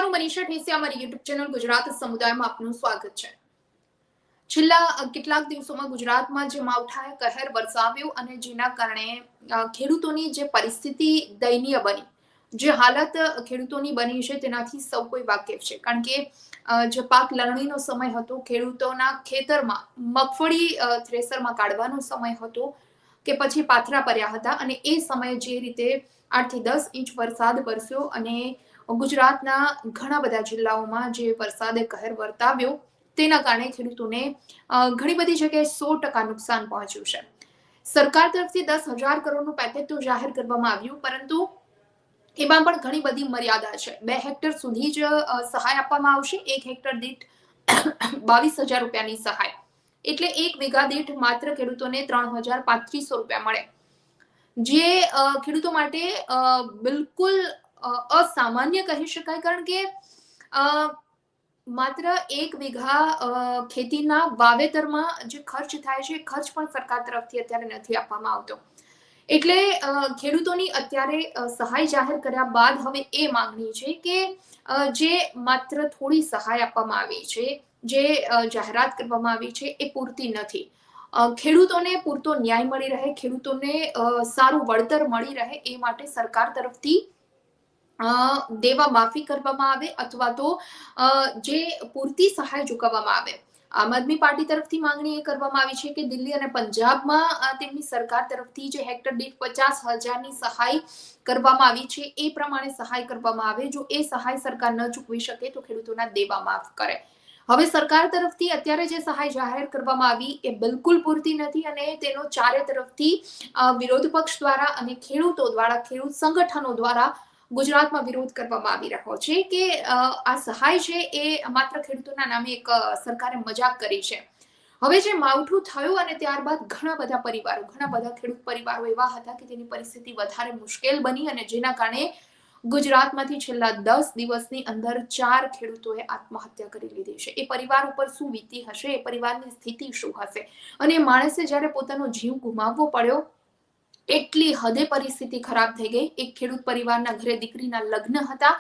નમસ્કાર, હું મનીષા ઠેસિયા, અમારી યુટ્યુબ ચેનલ ગુજરાત સમુદાયમાં આપનું સ્વાગત છે। છેલ્લા કેટલાક દિવસોમાં ગુજરાતમાં જે માવઠાએ કહેર વરસાવ્યું અને જેના કારણે ખેડૂતોની જે પરિસ્થિતિ દયનીય બની, જે હાલત ખેડૂતોની બની છે તેનાથી સૌ કોઈ વાકેફ છે। કારણ કે જે પાક લણણીનો સમય હતો, ખેડૂતોના ખેતરમાં મગફળી થ્રેસરમાં કાઢવાનો સમય હતો કે પછી પાથરા પડ્યા હતા અને એ સમયે જે રીતે 8 થી 10 ઇંચ વરસાદ વરસ્યો અને ગુજરાતના ઘણા બધા જિલ્લાઓમાં જે વરસાદે કહેર વર્તાવ્યો તેના કારણે ખેડૂતોને ઘણી બધી જગ્યાએ 100% નુકસાન પહોંચ્યું છે। સરકાર તરફથી 10,000 કરોડનું પેકેજ તો જાહેર કરવામાં આવ્યું, પરંતુ એમાં પણ ઘણી બધી મર્યાદા છે। 2 હેક્ટર સુધી જ સહાય આપવામાં આવશે। 1 હેક્ટર દીઠ 22,000 રૂપિયાની સહાય, એટલે 1 વીઘા દીઠ માત્ર ખેડૂતોને 3,3500 રૂપિયા મળે, જે ખેડૂતો માટે બિલકુલ અસામાન્ય કહી શકાય। કારણ કે માત્ર 1 વીઘા ખેતીના વાવેતરમાં જે ખર્ચ થાય છે, ખર્ચ પણ સરકાર તરફથી અત્યારે નથી આપવામાં આવતો। એટલે ખેડૂતોની અત્યારે સહાય જાહેર કર્યા બાદ હવે એ માંગણી છે કે જે માત્ર થોડી સહાય આપવામાં આવી છે, જે જાહેરાત કરવામાં આવી છે, એ પૂરતી નથી। ખેડૂતોને પૂરતો ન્યાય મળી રહે, ખેડૂતોને સારું વળતર મળી રહે એ માટે સરકાર તરફથી દેવા માફી કરવામાં આવે અથવા તો જે પૂરતી સહાય ચૂકવવામાં આવે। આમ આદમી પાર્ટી તરફથી માંગણી એ કરવામાં આવી છે કે દિલ્હી અને પંજાબમાં તેમની સરકાર તરફથી જે હેક્ટર દીઠ 50,000ની સહાય કરવામાં આવી છે એ પ્રમાણે સહાય કરવામાં આવે। જો એ સહાય સરકાર ન ચૂકવી શકે તો ખેડૂતોના દેવા માફ કરે। હવે સરકાર તરફથી અત્યારે જે સહાય જાહેર કરવામાં આવી એ બિલકુલ પૂરતી નથી અને તેનો ચારે તરફથી વિરોધ પક્ષ દ્વારા અને ખેડૂતો દ્વારા, ખેડૂત સંગઠનો દ્વારા ગુજરાતમાં વિરોધ કરવામાં આવી રહ્યો છે કે આ સહાય છે એ માત્ર ખેડૂતોના નામે એક સરકારે મજાક કરી છે। હવે જે માવઠું થયું અને ત્યારબાદ ઘણા બધા ખેડૂત પરિવારો એવા હતા કે તેની પરિસ્થિતિ વધારે મુશ્કેલ બની અને જેના કારણે ગુજરાતમાંથી છેલ્લા 10 દિવસની અંદર 4 ખેડૂતોએ આત્મહત્યા કરી લીધી છે। એ પરિવાર ઉપર શું વીતી હશે, એ પરિવારની સ્થિતિ શું હશે અને માણસે જ્યારે પોતાનો જીવ ગુમાવવો પડ્યો, એટલી હદે પરિસ્થિતિ ખરાબ થઈ ગઈ। એક ખેડૂત પરિવારના ઘરે દીકરીના લગ્ન હતા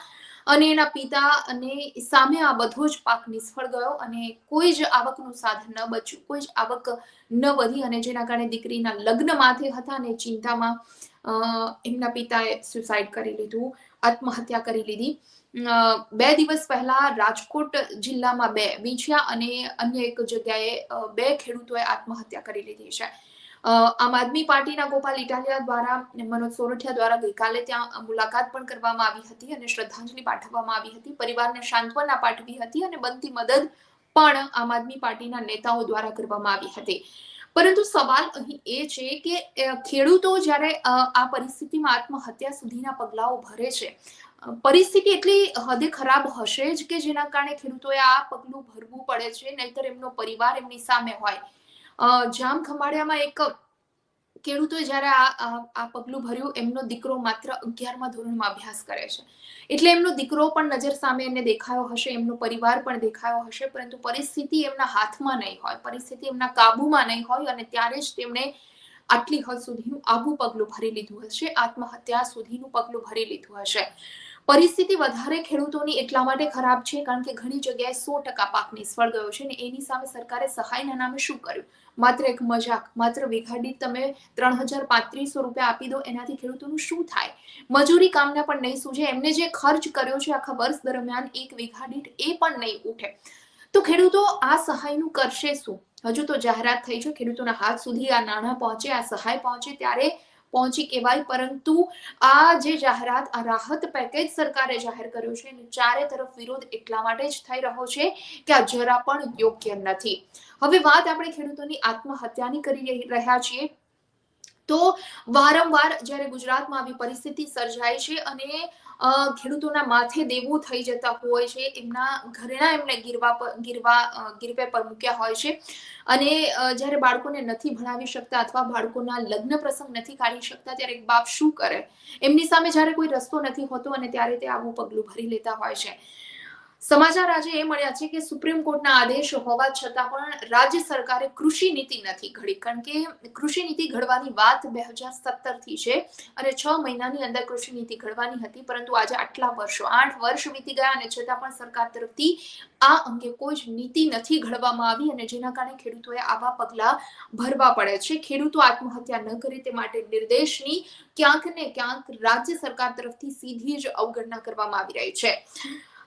અને એના પિતા અને સામે આ બધો જ પાક નિષ્ફળ ગયો અને કોઈ જ આવકનું સાધન ન બચ્યું, કોઈ જ આવક ન વધી અને જેના કારણે દીકરીના લગ્ન માથે હતા અને ચિંતામાં એમના પિતાએ સુસાઇડ કરી લીધું, આત્મહત્યા કરી લીધી। 2 દિવસ પહેલા રાજકોટ જિલ્લામાં 2, વિંછિયા અને અન્ય એક જગ્યાએ 2 ખેડૂતોએ આત્મહત્યા કરી લીધી છે। આમ આદમી પાર્ટીના ગોપાલ ઇટાલિયા દ્વારા, મનોજ સોરઠિયા દ્વારા ગઈકાલે ત્યાં મુલાકાત પણ કરવામાં આવી હતી અને શ્રદ્ધાંજલિ પાઠવવામાં આવી હતી, પરિવારને સાંત્વના પાઠવી હતી અને બનતી મદદ પણ આમ આદમી પાર્ટીના નેતાઓ દ્વારા કરવામાં આવી હતી। પરંતુ સવાલ અહીં એ છે કે ખેડૂતો જ્યારે આ પરિસ્થિતિમાં આત્મહત્યા સુધીના પગલાઓ ભરે છે, પરિસ્થિતિ એટલી હદે ખરાબ હશે જ કે જેના કારણે ખેડૂતોએ આ પગલું ભરવું પડે છે, નહીતર એમનો પરિવાર એમની સામે હોય। જામ ખંભાળિયામાં એક ખેડૂતોએ જ્યારે આ પગલું ભર્યું, એમનો દીકરો માત્ર 11મા ધોરણમાં અભ્યાસ કરે છે, એટલે એમનો દીકરો પણ નજર સામે એને દેખાયો હશે, એમનો પરિવાર પણ દેખાયો હશે, પરંતુ પરિસ્થિતિ એમના હાથમાં નહીં હોય, પરિસ્થિતિ એમના કાબુમાં નહીં હોય અને ત્યારે જ તેમણે આટલી હદ સુધીનું આવું પગલું ભરી લીધું હશે, આત્મહત્યા સુધીનું પગલું ભરી લીધું હશે। પરિસ્થિતિ વધારે ખેડૂતોની એટલા માટે ખરાબ છે કારણ કે ઘણી જગ્યાએ 100% પાક નિષ્ફળ ગયો છે અને એની સામે સરકારે સહાયના નામે શું કર્યું? માત્ર એક મજાક, માત્ર વીઘા દીઠ તમે 3,3500 રૂપિયા આપી દો, એનાથી ખેડૂતોનું શું થાય? મજૂરી કામના પણ નહીં સૂઝે, એમને જે ખર્ચ કર્યો છે આખા વર્ષ દરમિયાન 1 વીઘા દીઠ એ પણ નહીં ઉઠે, તો ખેડૂતો આ સહાયનું કરશે શું? હજુ તો જાહેરાત થઈ છે, ખેડૂતોના હાથ સુધી આ નાણાં પહોંચે, આ સહાય પહોંચે ત્યારે પહોંચી કહેવાય, પરંતુ આ જે જાહેરાત, આ રાહત પેકેજ સરકારે જાહેર કર્યો છે એનો ચારે તરફ વિરોધ એટલા માટે જ થઈ રહ્યો છે કે આ જરા પણ યોગ્ય નથી। હવે વાત આપણે ખેડૂતોની આત્મહત્યાની કરી રહ્યા છીએ, તો વારંવાર જ્યારે ગુજરાતમાં આવી પરિસ્થિતિ સર્જાય છે અને ખેડૂતોના માથે દેવું થઈ જતા હોય છે, એમના ઘરેણા એમને ગીરવે પર મૂક્યા હોય છે અને જ્યારે બાળકોને નથી ભણાવી શકતા અથવા બાળકોના લગ્ન પ્રસંગ નથી કાઢી શકતા, ત્યારે એક બાપ શું કરે? એમની સામે જ્યારે કોઈ રસ્તો નથી હોતો અને ત્યારે તે આવું પગલું ભરી લેતા હોય છે। સમાચાર આજે એ મળ્યા છે કે સુપ્રીમ કોર્ટના આદેશ હોવા છતાં પણ રાજ્ય સરકારે કૃષિ નીતિ નથી ઘડી, કારણ કે કૃષિ નીતિ ઘડવાની વાત 2017 થી છે અને 6 મહિનાની અંદર કૃષિ નીતિ ઘડવાની હતી, પરંતુ આજે આટલા વર્ષો 8 વર્ષ વીતી ગયા અને છતાં પણ સરકાર તરફથી આ અંગે કોઈ જ નીતિ નથી ઘડવામાં આવી અને જેના કારણે ખેડૂતોએ આવા પગલા ભરવા પડે છે. ખેડૂતો આત્મહત્યા ન કરે તે માટે નિર્દેશની ક્યાંક ને ક્યાંક રાજ્ય સરકાર તરફથી સીધી જ અવગણના કરવામાં આવી રહી છે.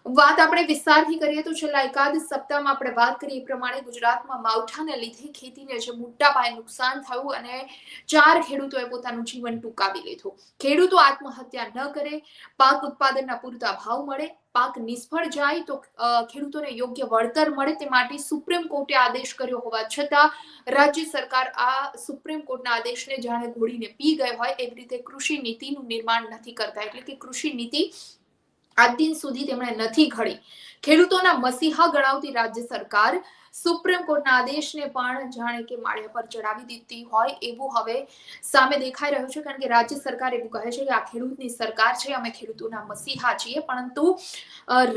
વાત આપણે વિસ્તારથી કરીએ તો છેલ્લા એકાદ સપ્તાહમાં આપણે વાત કરીએ એ પ્રમાણે ગુજરાતમાં માવઠાને લીધે ખેતીને જે મોટા પાયે નુકસાન થયું અને 4 ખેડૂતોએ પોતાનું જીવન ટૂંકાવી લીધું. ખેડૂતો આત્મહત્યા ન કરે, પાક ઉત્પાદનના પૂરતા ભાવ મળે, પાક નિષ્ફળ જાય તો ખેડૂતોને યોગ્ય વળતર મળે તે માટે સુપ્રીમ કોર્ટે આદેશ કર્યો હોવા છતાં રાજ્ય સરકાર આ સુપ્રીમ કોર્ટના આદેશને જાણે ઘોડીને પી ગઈ હોય એવી રીતે કૃષિ નીતિનું નિર્માણ નથી કરતા, એટલે કે કૃષિ નીતિ આજ દિન સુધી તેમણે નથી ઘડી. ખેડૂતોના મસીહા ગણાવતી રાજ્ય સરકાર સુપ્રીમ કોર્ટના આદેશને પણ જાણે કે માળિયા પર ચડાવી દીધી હોય એવું હવે સામે દેખાઈ રહ્યું છે, કારણ કે રાજ્ય સરકાર એવું કહે છે કે આ ખેડૂતની સરકાર છે, અમે ખેડૂતોના મસીહા છીએ, પરંતુ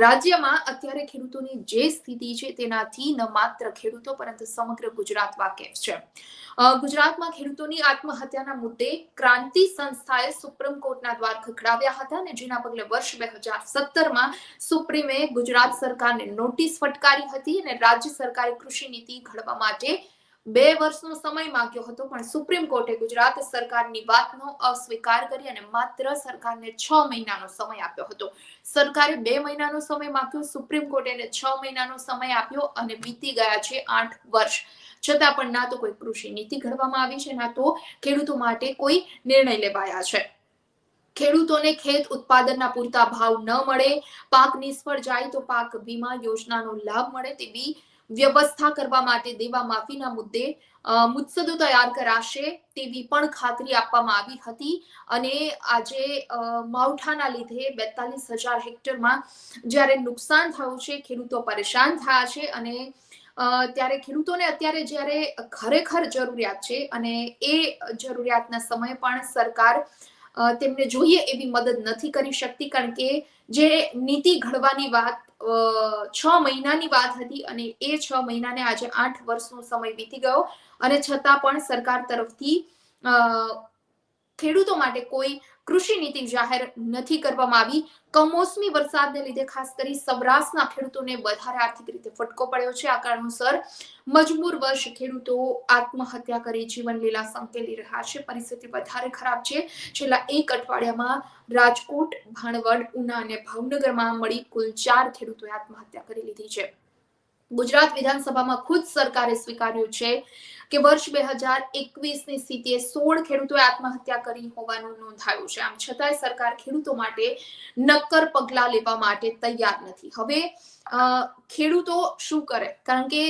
રાજ્યમાં અત્યારે ખેડૂતોની જે સ્થિતિ છે તેનાથી ન માત્ર ખેડૂતો પરંતુ સમગ્ર ગુજરાત વાકેફ છે. ગુજરાતમાં ખેડૂતોની આત્મહત્યાના મુદ્દે ક્રાંતિ સંસ્થાએ સુપ્રીમ કોર્ટના દ્વાર ખખડાવ્યા હતા અને જેના પગલે વર્ષ 2017માં સુપ્રીમે ગુજરાત સરકારને નોટિસ ફટકારી હતી અને રાજ્ય સરકારે કૃષિ નીતિ ઘડવા માટે 2 વર્ષનો સમય માંગ્યો હતો, પણ સુપ્રીમ કોર્ટે ગુજરાત સરકારની વાતનો અસ્વીકાર કરી અને માત્ર સરકારને 6 મહિનાનો સમય આપ્યો હતો. સરકારે 2 મહિનાનો સમય માંગ્યો, સુપ્રીમ કોર્ટે 6 મહિનાનો સમય આપ્યો અને વીતી ગયા છે 8 વર્ષ. છતાં પણ ના તો કોઈ કૃષિ નીતિ ઘડવામાં આવી છે, ના તો ખેડૂતો માટે કોઈ નિર્ણય લેવાયા છે. ખેડૂતોને ખેત ઉત્પાદનના પૂરતા ભાવ ન મળે, પાક નિષ્ફળ જાય તો પાક વીમા યોજનાનો લાભ મળે તેવી વ્યવસ્થા કરવા માટે દેવા માફીના મુદ્દે મુસદ્દો તૈયાર કરાશે તેવી પણ ખાતરી આપવામાં આવી હતી અને આજે માવઠાના લીધે 42,000 હેક્ટરમાં જ્યારે નુકસાન થયું છે, ખેડૂતો પરેશાન થયા છે અને ત્યારે ખેડૂતોને અત્યારે જ્યારે ખરેખર જરૂરિયાત છે અને એ જરૂરિયાતના સમયે પણ સરકાર તેમને જોઈએ એવી મદદ નથી કરી શકતી, કારણ કે જે નીતિ ઘડવાની વાત 6 મહિનાની વાત હતી અને એ 6 મહિનાને આજે 8 વર્ષનો સમય વીતી ગયો અને છતાં પણ સરકાર તરફથી ખેડૂતો માટે કોઈ કૃષિ નીતિ જાહેર નથી કરવામાં આવી. કમોસમી વરસાદને લીધે ખાસ કરી સૌરાષ્ટ્રના ખેડૂતોને વધારે આર્થિક રીતે ફટકો પડ્યો છે. આ કારણોસર મજબૂર વર્ષ ખેડૂતો આત્મહત્યા કરી જીવન લીલા સંકેલી રહ્યા છે. પરિસ્થિતિ વધારે ખરાબ છે. છેલ્લા 1 અઠવાડિયામાં રાજકોટ, ભાણવડ, ઉના અને ભાવનગરમાં મળી કુલ 4 ખેડૂતોએ આત્મહત્યા કરી લીધી છે. ગુજરાત વિધાનસભામાં ખુદ સરકારે સ્વીકાર્યું છે કે વર્ષ 2021ની સ્થિતિએ 16 ખેડૂતોએ આત્મહત્યા કરી હોવાનું નોંધાયું છે. આમ છતાંય સરકાર ખેડૂતો માટે નક્કર પગલા લેવા માટે તૈયાર નથી. હવે ખેડૂતો શું કરે, કારણ કે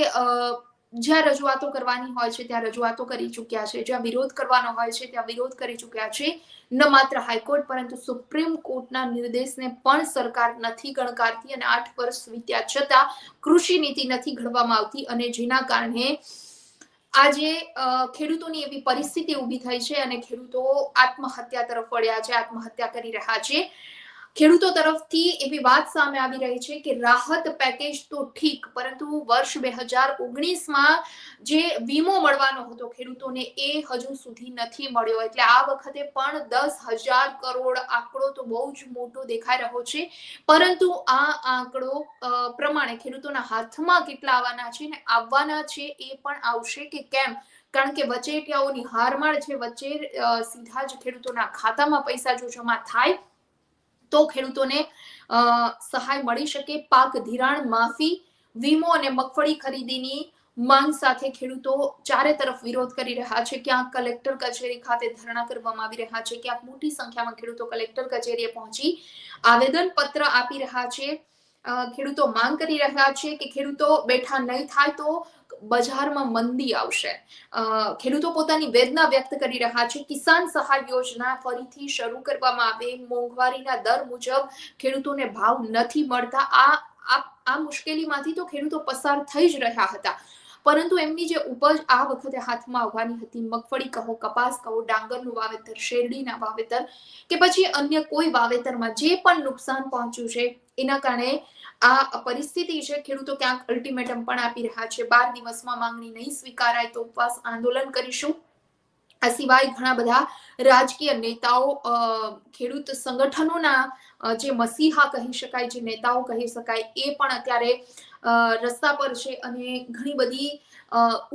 જ્યાં રજૂઆતો કરવાની હોય છે ત્યાં રજૂઆતો કરી ચૂક્યા છે, જ્યાં વિરોધ કરવાનો હોય છે ત્યાં વિરોધ કરી ચૂક્યા છે. ન માત્ર હાઈકોર્ટ પરંતુ સુપ્રીમ કોર્ટના નિર્દેશને પણ સરકાર નથી ગણકારતી અને 8 વર્ષ વીત્યા છતાં કૃષિ નીતિ નથી ઘડવામાં આવતી અને જેના કારણે આજે ખેડૂતોની એવી પરિસ્થિતિ ઊભી થઈ છે અને ખેડૂતો આત્મહત્યા તરફ વળ્યા છે, આત્મહત્યા કરી રહ્યા છે. ખેડૂતો તરફથી એવી વાત સામે આવી રહી છે કે રાહત પેકેજ તો ઠીક, પરંતુ વર્ષ 2019માં જે વીમો મળવાનો હતો ખેડૂતોને એ હજુ સુધી નથી મળ્યો, એટલે આ વખતે પણ 10,000 કરોડ આંકડો તો બહુ જ મોટો દેખાઈ રહ્યો છે, પરંતુ આ આંકડો પ્રમાણે ખેડૂતોના હાથમાં કેટલા આવવાના છે ને આવવાના છે એ પણ આવશે કે કેમ, કારણ કે વચેટિયાઓની હારમાળ છે. વચ્ચે સીધા જ ખેડૂતોના ખાતામાં પૈસા જો જમા થાય તો ખેડૂતોને સહાય મળી શકે. પાક ધિરાણ માફી, વીમો અને મગફળી ખરીદીની માંગ સાથે ખેડૂતો ચારે તરફ વિરોધ કરી રહ્યા છે. ક્યાંક કલેક્ટર કચેરી ખાતે ધરણા કરવામાં આવી રહ્યા છે, ક્યાંક મોટી સંખ્યામાં ખેડૂતો કલેક્ટર કચેરીએ પહોંચી આવેદન પત્ર આપી રહ્યા છે. ખેડૂતો માંગ કરી રહ્યા છે કે ખેડૂતો બેઠા નહીં થાય તો બજારમાં મંદી આવશે. ખેડૂતો પોતાની વેદના વ્યક્ત કરી રહ્યા છે. કિસાન સહાય યોજના ફરીથી શરૂ કરવામાં આવે, મોંઘવારીના દર મુજબ ખેડૂતોને ભાવ નથી મળતા. આ મુશ્કેલીમાંથી તો ખેડૂતો પસાર થઈ જ રહ્યા હતા, પરંતુ એમની જે ઉપજ આ વખતે હાથમાં આવવાની હતી, મગફળી કહો, કપાસ કહો, ડાંગરનું વાવેતર, શેરડીના વાવેતર કે પછી અન્ય કોઈ વાવેતરમાં જે પણ નુકસાન પહોંચ્યું છે, એના કારણે આ પરિસ્થિતિ છે. ખેડૂતો ક્યાંક અલ્ટિમેટમ પણ આપી રહ્યા છે, 12 દિવસમાં માંગણી નહીં સ્વીકારાય તો ઉપવાસ આંદોલન કરીશું. આ સિવાય ઘણા બધા રાજકીય નેતાઓ, ખેડૂત સંગઠનોના જે મસીહા કહી શકાય, જે નેતાઓ કહી શકાય, એ પણ અત્યારે રસ્તા પર છે અને ઘણી બધી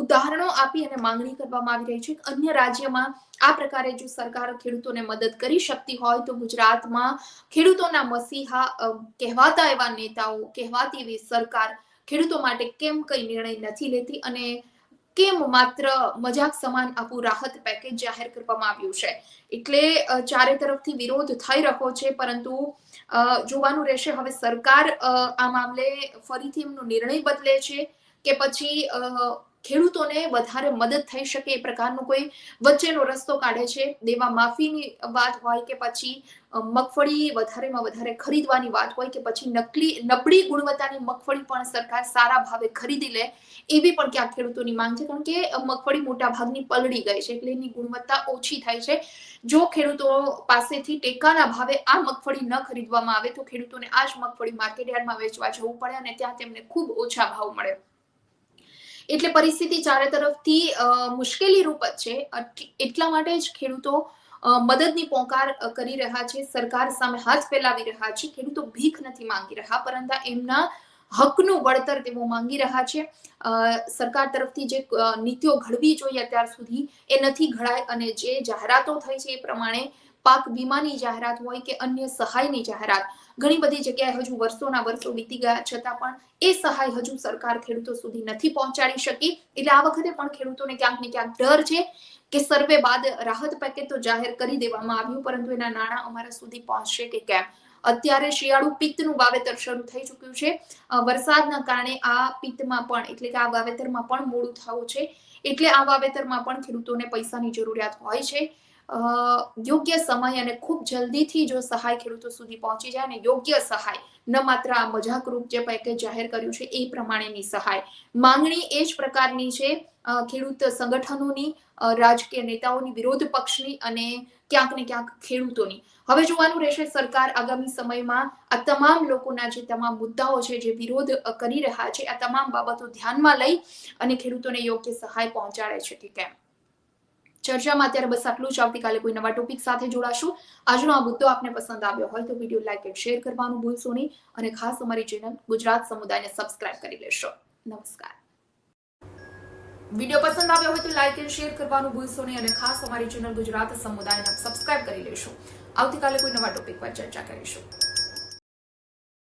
ઉદાહરણો આપી અને માંગણી કરવામાં આવી રહી છે. અન્ય રાજ્યમાં આ પ્રકારે જો સરકાર ખેડૂતોને મદદ કરી શકતી હોય તો ગુજરાતમાં ખેડૂતોના મસીહા કહેવાતા એવા નેતાઓ, કહેવાતી એવી સરકાર ખેડૂતો માટે કેમ કઈ નિર્ણય નથી લેતી અને કેમ માત્ર મજાક સમાન આવું રાહત પેકેજ જાહેર કરવામાં આવ્યું છે. એટલે ચારે તરફથી વિરોધ થઈ રહ્યો છે, પરંતુ જોવાનું રહેશે હવે સરકાર આ મામલે ફરીથી એમનો નિર્ણય બદલે છે કે પછી ખેડૂતોને વધારે મદદ થઈ શકે એ પ્રકારનો કોઈ વચ્ચેનો રસ્તો કાઢે છે. દેવા માફીની વાત હોય કે પછી મગફળી વધારેમાં વધારે ખરીદવાની વાત હોય કે પછી નબળી ગુણવત્તાની મગફળી પણ સરકાર સારા ભાવે ખરીદી લે, એવી પણ ક્યાંક ખેડૂતોની માંગ છે. કારણ કે મગફળી મોટા ભાગની પલળી ગઈ છે, એટલે એની ગુણવત્તા ઓછી થાય છે. જો ખેડૂતો પાસેથી ટેકાના ભાવે આ મગફળી ન ખરીદવામાં આવે તો ખેડૂતોને આ જ મગફળી માર્કેટયાર્ડમાં વેચવા જવું પડે અને ત્યાં તેમને ખૂબ ઓછા ભાવ મળે. એટલે પરિસ્થિતિ ચારે તરફથી મુશ્કેલી રૂપ જ છે. એટલા માટે જ ખેડૂતો મદદની પોકાર કરી રહ્યા છે, સરકાર સામે હાથ ફેલાવી રહ્યા છે. ખેડૂતો ભીખ નથી માંગી રહ્યા, પરંતુ એમના હકનું વળતર તેઓ માંગી રહ્યા છે. સરકાર તરફથી જે નીતિઓ ઘડવી જોઈએ અત્યાર સુધી એ નથી ઘડાય અને જે જાહેરાતો થઈ છે એ પ્રમાણે પાક વીમાની જાહેરાત હોય કે અન્ય સહાયની જાહેરાત ઘણી બધી જગ્યાએ હજુ વર્ષોના વર્ષો વીતી ગયા છતાં પણ એ સહાય હજુ સરકાર ખેડૂતો સુધી નથી પહોંચાડી શકી. એટલે આ વખતે પણ ખેડૂતોને ક્યાંક ને ક્યાંક ડર છે કે સર્વે બાદ રાહત પેકેજ તો જાહેર કરી દેવામાં આવ્યું, પરંતુ એના નાણાં અમારા સુધી પહોંચશે કે કેમ. અત્યારે શિયાળુ પિત્તનું વાવેતર શરૂ થઈ ચૂક્યું છે. વરસાદના કારણે આ પિત્તમાં પણ એટલે કે આ વાવેતરમાં પણ મોડું થયું છે. એટલે આ વાવેતરમાં પણ ખેડૂતોને પૈસાની જરૂરિયાત હોય છે. યોગ્ય સમય અને ખૂબ જલ્દીથી જો સહાય ખેડૂતો સુધી પહોંચી જાય અને યોગ્ય સહાય, ન માત્ર આ મજાકરૂપ જે પેકેજ જાહેર કર્યું છે એ પ્રમાણેની સહાય, માંગણી એ જ પ્રકારની છે ખેડૂત સંગઠનોની, રાજકીય નેતાઓની, વિરોધ પક્ષની અને ક્યાંક ને ક્યાંક ખેડૂતોની. હવે જોવાનું રહેશે સરકાર આગામી સમયમાં આ તમામ લોકોના જે તમામ મુદ્દાઓ છે, જે વિરોધ કરી રહ્યા છે, આ તમામ બાબતો ધ્યાનમાં લઈ અને ખેડૂતોને યોગ્ય સહાય પહોંચાડે છે કે કેમ. ચર્ચામાં અત્યારે બસ આટલું જ. આવતીકાલે કોઈ નવા ટોપિક સાથે જોડાશું. આજનો આ મુદ્દો આપને પસંદ આવ્યો હોય તો વિડીયો લાઈક અને શેર કરવાનું ભૂલશો નહીં અને ખાસ અમારી ચેનલ ગુજરાત સમુદાયને સબસ્ક્રાઇબ કરી લેશો. નમસ્કાર. વિડીયો પસંદ આવ્યો હોય તો લાઈક અને શેર કરવાનું ભૂલશો નહીં અને ખાસ અમારી ચેનલ ગુજરાત સમુદાયને સબસ્ક્રાઇબ કરી લેશો. આવતીકાલે કોઈ નવા ટોપિક પર ચર્ચા કરીશું.